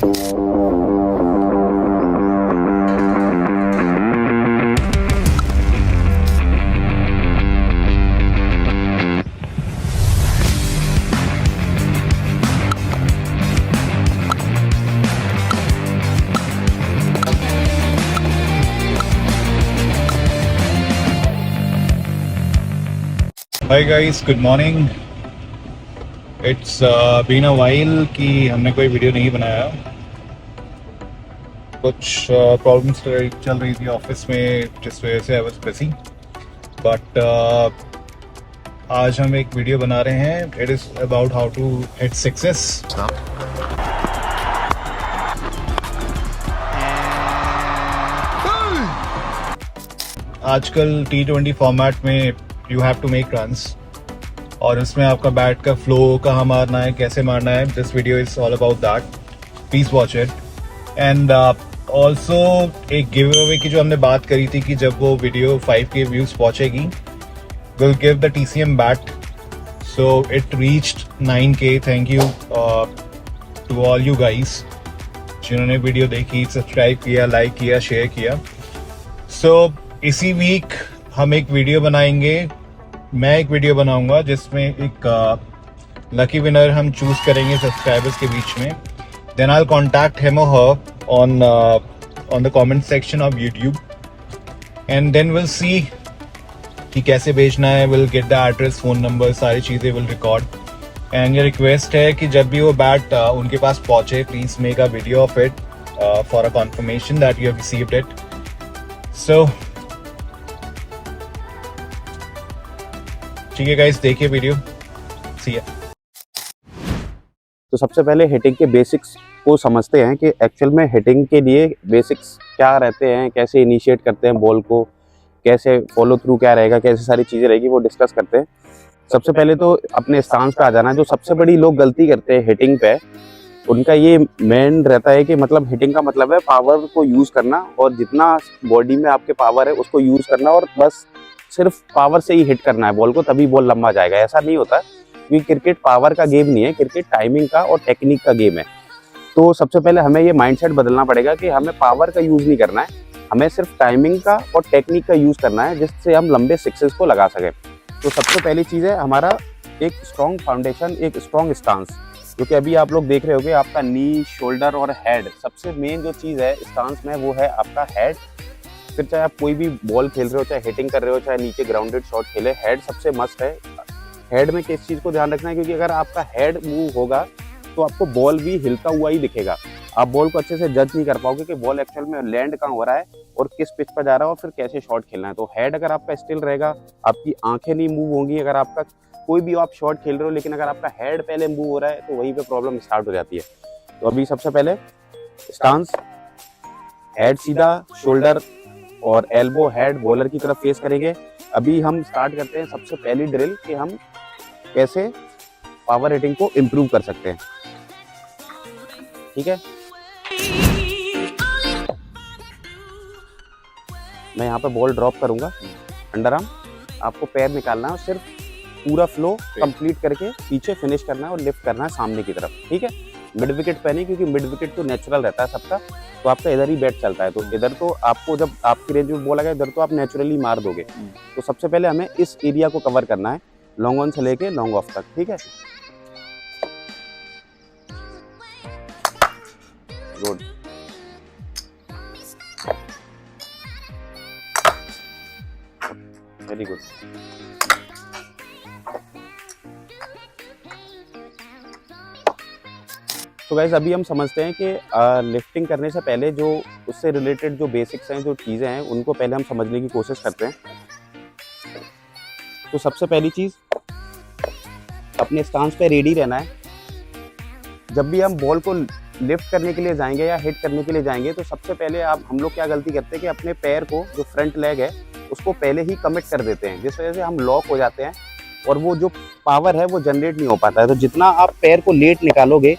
Hi guys, good morning. It's been a while कि हमने कोई वीडियो नहीं बनाया. कुछ प्रॉब्लम्स चल रही थी ऑफिस में जिस वजह से आई वाज बिजी. बट आज हम एक वीडियो बना रहे हैं. It is about how to hit success. आजकल T20 फॉर्मेट में you have to make runs और इसमें आपका बैट का फ्लो कहाँ मारना है, कैसे मारना है. This video is all about that. Please watch it. And also एक गिव अवे की जो हमने बात करी थी कि जब वो वीडियो 5K व्यूज पहुंचेगी will give the TCM bat. So it reached 9K. Thank you to all you guys जिन्होंने वीडियो देखी, सब्सक्राइब किया, लाइक किया, शेयर किया. सो इसी वीक हम एक वीडियो बनाएंगे. मैं एक वीडियो बनाऊंगा जिसमें एक लकी विनर हम चूज करेंगे सब्सक्राइबर्स के बीच में. Then I will contact him और her on the comment section of YouTube and then will see कि कैसे भेजना है. Will get the address, phone number, सारी चीज़ें विल रिकॉर्ड. एंड ये रिक्वेस्ट है कि जब भी वो बैट उनके पास पहुंचे please make a video of it for a confirmation that you have received it. सो ठीक है गाइस, देखिए वीडियो. सी या. तो सबसे पहले हिटिंग के बेसिक्स को समझते हैं कि एक्चुअल में हिटिंग के लिए बेसिक्स क्या रहते हैं, कैसे इनिशिएट करते हैं बॉल को, कैसे फॉलो थ्रू क्या रहेगा, कैसे सारी चीज़ें रहेगी वो डिस्कस करते हैं. सबसे पहले तो अपने स्टांस पे आ जाना. जो सबसे बड़ी लोग गलती करते हैं हिटिंग पे, उनका ये मेन रहता है कि मतलब हिटिंग का मतलब है पावर को यूज़ करना और जितना बॉडी में आपके पावर है उसको यूज़ करना और बस सिर्फ पावर से ही हिट करना है बॉल को, तभी बॉल लंबा जाएगा. ऐसा नहीं होता क्योंकि क्रिकेट पावर का गेम नहीं है, क्रिकेट टाइमिंग का और टेक्निक का गेम है. तो सबसे पहले हमें ये माइंडसेट बदलना पड़ेगा कि हमें पावर का यूज़ नहीं करना है, हमें सिर्फ टाइमिंग का और टेक्निक का यूज़ करना है जिससे हम लंबे सिक्सेस को लगा सकें. तो सबसे पहली चीज़ है हमारा एक स्ट्रॉन्ग फाउंडेशन, एक स्ट्रॉन्ग स्टांस. क्योंकि अभी आप लोग देख रहे होंगे आपका नी, शोल्डर और हेड, सबसे मेन जो चीज़ है स्टांस में वो है आपका हेड. फिर चाहे आप कोई भी बॉल खेल रहे हो, चाहे हिटिंग कर रहे हो, चाहे नीचे ग्राउंडेड शॉट खेले, हेड सबसे मस्ट है. हेड में किस चीज़ को ध्यान रखना है, क्योंकि अगर आपका हेड मूव होगा तो आपको बॉल भी हिलता हुआ ही दिखेगा. आप बॉल को अच्छे से जज नहीं कर पाओगे कि बॉल एक्चुअल में लैंड कहाँ हो रहा है और किस पिच पर जा रहा है और फिर कैसे शॉट खेलना है. तो हेड अगर आपका स्टिल रहेगा, आपकी आंखें नहीं मूव होंगी. अगर आपका कोई भी आप शॉट खेल रहे हो लेकिन अगर आपका हेड पहले मूव हो रहा है तो वहीं पे प्रॉब्लम स्टार्ट हो जाती है. तो अभी सबसे पहले स्टांस, हेड सीधा, शोल्डर और एल्बो हेड बॉलर की तरफ फेस करेंगे. अभी हम स्टार्ट करते हैं सबसे पहली ड्रिल कि हम कैसे पावर हिटिंग को इम्प्रूव कर सकते हैं. ठीक है, मैं यहाँ पे बॉल ड्रॉप करूंगा, अंडर आर्म. आपको पैर निकालना है और सिर्फ पूरा फ्लो कंप्लीट करके पीछे फिनिश करना है और लिफ्ट करना है सामने की तरफ. ठीक है, मिड विकेट पे नहीं, क्योंकि मिड विकेट तो नेचुरल रहता है सबका, तो आपका इधर ही बैट चलता है. तो इधर तो आपको जब आपकी रेंज में बॉल आएगा इधर तो आप नेचुरली मार दोगे. तो सबसे पहले हमें इस एरिया को कवर करना है, लॉन्ग ऑन से लेके लॉन्ग ऑफ तक. ठीक है, गुड. Very good. तो गाइस अभी हम समझते हैं कि लिफ्टिंग करने से पहले जो उससे रिलेटेड जो बेसिक्स हैं, जो चीज़ें हैं, उनको पहले हम समझने की कोशिश करते हैं. तो सबसे पहली चीज़ अपने स्टांस पे रेडी रहना है. जब भी हम बॉल को लिफ्ट करने के लिए जाएंगे या हिट करने के लिए जाएंगे तो सबसे पहले हम लोग क्या गलती करते हैं कि अपने पैर को, जो फ्रंट लेग है, उसको पहले ही कमिट कर देते हैं, जिस वजह से हम लॉक हो जाते हैं और वो जो पावर है वो जनरेट नहीं हो पाता है. तो जितना आप पैर को लेट निकालोगे,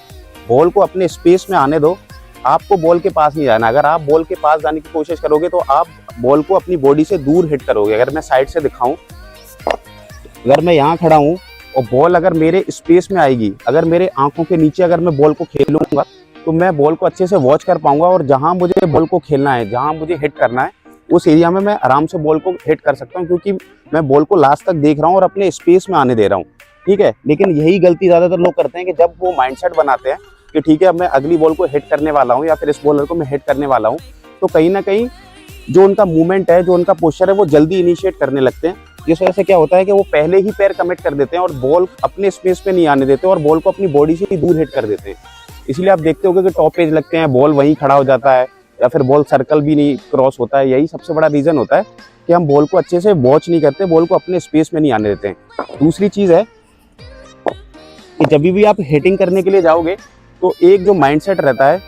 बॉल को अपने स्पेस में आने दो, आपको बॉल के पास नहीं जाना. अगर आप बॉल के पास जाने की कोशिश करोगे तो आप बॉल को अपनी बॉडी से दूर हिट करोगे. अगर मैं साइड से दिखाऊं, अगर मैं यहाँ खड़ा हूँ और बॉल अगर मेरे स्पेस में आएगी, अगर मेरे आंखों के नीचे अगर मैं बॉल को खेलूंगा तो मैं बॉल को अच्छे से वॉच कर पाऊंगा और जहां मुझे बॉल को खेलना है, जहां मुझे हिट करना है, उस एरिया में मैं आराम से बॉल को हिट कर सकता हूं, क्योंकि मैं बॉल को लास्ट तक देख रहा हूं और अपने स्पेस में आने दे रहा हूं। ठीक है, लेकिन यही गलती ज़्यादातर लोग करते हैं कि जब वो माइंडसेट बनाते हैं कि ठीक है अब मैं अगली बॉल को हिट करने वाला हूँ या फिर इस बॉलर को मैं हिट करने वाला हूँ, तो कहीं ना कहीं जो उनका मूवमेंट है, जो उनका पोस्चर है, वो जल्दी इनिशिएट करने लगते हैं। जिस वजह से क्या होता है कि वो पहले ही पैर कमिट कर देते हैं और बॉल अपने स्पेस पे नहीं आने देते और बॉल को अपनी बॉडी से ही दूर हिट कर देते हैं। इसलिए आप देखते होगे कि टॉप पेज लगते हैं, बॉल वहीं खड़ा हो जाता है या फिर बॉल सर्कल भी नहीं क्रॉस होता है। यही सबसे बड़ा रीज़न होता है कि हम बॉल को अच्छे से वॉच नहीं करते, बॉल को अपने स्पेस में नहीं आने देते हैं। दूसरी चीज़ है कि जब भी आप हिटिंग करने के लिए जाओगे तो एक जो माइंडसेट रहता है,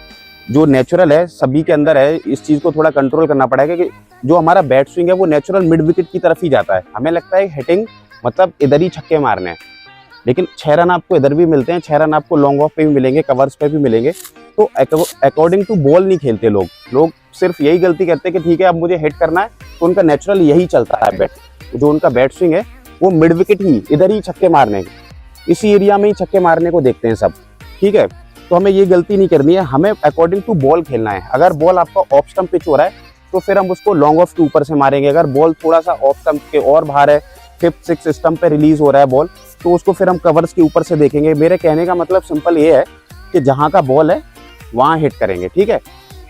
जो नेचुरल है, सभी के अंदर है, इस चीज़ को थोड़ा कंट्रोल करना पड़ेगा कि जो हमारा बैट स्विंग है वो नेचुरल मिड विकेट की तरफ ही जाता है। हमें लगता है हिटिंग मतलब इधर ही छक्के मारने हैं, लेकिन 6 रन आपको इधर भी मिलते हैं, 6 रन आपको लॉन्ग ऑफ पे भी मिलेंगे, कवर्स पे भी मिलेंगे। तो अकॉर्डिंग टू बॉल नहीं खेलते लोग सिर्फ यही गलती करते हैं कि ठीक है अब मुझे हिट करना है, तो उनका नेचुरल यही चलता है बैट, जो उनका बैट स्विंग है वो मिड विकेट ही, इधर ही छक्के मारने, इसी एरिया में ही छक्के मारने को देखते हैं सब। ठीक है, तो हमें ये गलती नहीं करनी है, हमें अकॉर्डिंग टू बॉल खेलना है। अगर बॉल आपका ऑफ स्टंप पिच हो रहा है तो फिर हम उसको लॉन्ग ऑफ के ऊपर से मारेंगे। अगर बॉल थोड़ा सा ऑफ स्टंप के और बाहर है, 5th 6th स्टंप पे रिलीज हो रहा है बॉल, तो उसको फिर हम कवर्स के ऊपर से देखेंगे। मेरे कहने का मतलब सिंपल ये है कि जहाँ का बॉल है वहाँ हिट करेंगे। ठीक है,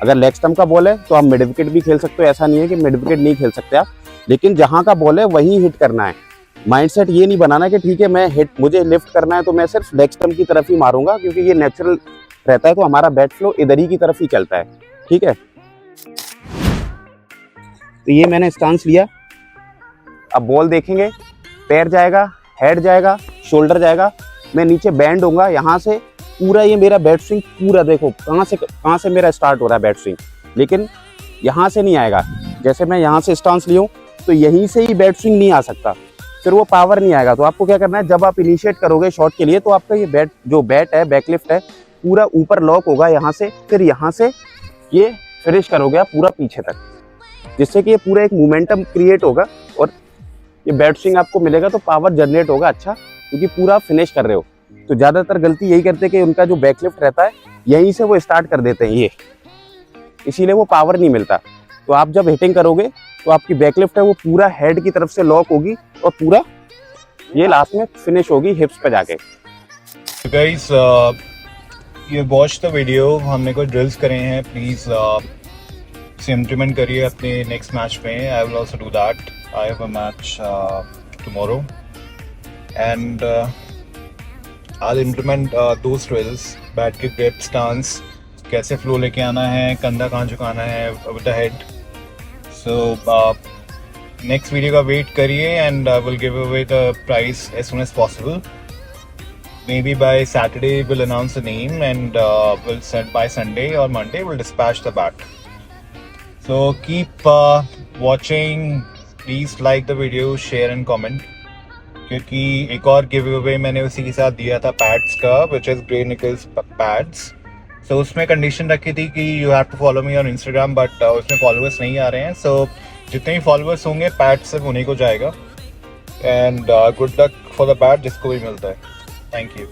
अगर लेग स्टंप का बॉल है तो आप मिड विकेट भी खेल सकते हो, ऐसा नहीं है कि मिड विकेट नहीं खेल सकते आप, लेकिन जहाँ का बॉल है वहीं हिट करना है। माइंडसेट ये नहीं बनाना कि ठीक है मैं हिट, मुझे लिफ्ट करना है तो मैं सिर्फ लेग स्टंप की तरफ ही मारूंगा, क्योंकि ये नेचुरल रहता है तो हमारा बैट फ्लो इधर ही की तरफ ही चलता है। ठीक है, तो ये मैंने स्टांस लिया। अब बॉल देखेंगे, पैर जाएगा, हेड जाएगा, शोल्डर जाएगा, मैं नीचे बैंड होऊंगा, यहाँ से पूरा ये मेरा बैट स्विंग पूरा देखो कहाँ से मेरा स्टार्ट हो रहा है बैट स्विंग, लेकिन यहाँ से नहीं आएगा। जैसे मैं यहाँ से स्टांस लिया तो यहीं से ही बैट स्विंग नहीं आ सकता, फिर वो पावर नहीं आएगा। तो आपको क्या करना है, जब आप इनिशिएट करोगे शॉट के लिए तो आपका ये बैट है, बैकलिफ्ट है, पूरा ऊपर लॉक होगा यहाँ से, फिर यहाँ से ये फिनिश करोगे आप पूरा पीछे तक, जिससे कि ये पूरा एक मोमेंटम क्रिएट होगा और ये बैट स्विंग आपको मिलेगा तो पावर जनरेट होगा अच्छा, क्योंकि पूरा फिनिश कर रहे हो। तो ज़्यादातर गलती यही करते हैं कि उनका जो बैकलिफ्ट रहता है यहीं से वो स्टार्ट कर देते हैं ये, इसीलिए वो पावर नहीं मिलता। तो आप जब हिटिंग करोगे तो आपकी बैकलिफ्ट है वो पूरा हेड की तरफ से लॉक होगी और पूरा ये लास्ट में फिनिश होगी हिप्स पे जाके। गाइस ये वॉच द वीडियो, हमने कोई ड्रिल्स करे हैं, प्लीज़ इसे इम्प्लीमेंट करिए अपने नेक्स्ट मैच में। I will also do that, I have a match tomorrow and I will implement those drills, bat की ग्रिप, स्टांस, कैसे फ्लो लेके आना है, कंधा कहाँ झुकाना है with the head. So next video का वेट करिए and I will give away the prize as soon as possible. Maybe by Saturday we'll announce the name and we'll send by Sunday or Monday we'll dispatch the bat. So keep watching. Please like the video, share and comment. क्योंकि एक और give away मैंने उसी के साथ दिया था pads का, which is Grey Nichols pads. So उसमें कंडीशन रखी थी कि you have to follow me on Instagram, but उसमें फॉलोअर्स नहीं आ रहे हैं। So जितने भी फॉलोअर्स होंगे पैड सिर्फ उन्हीं को जाएगा। And good luck for the bat जिसको भी मिलता है। Thank you.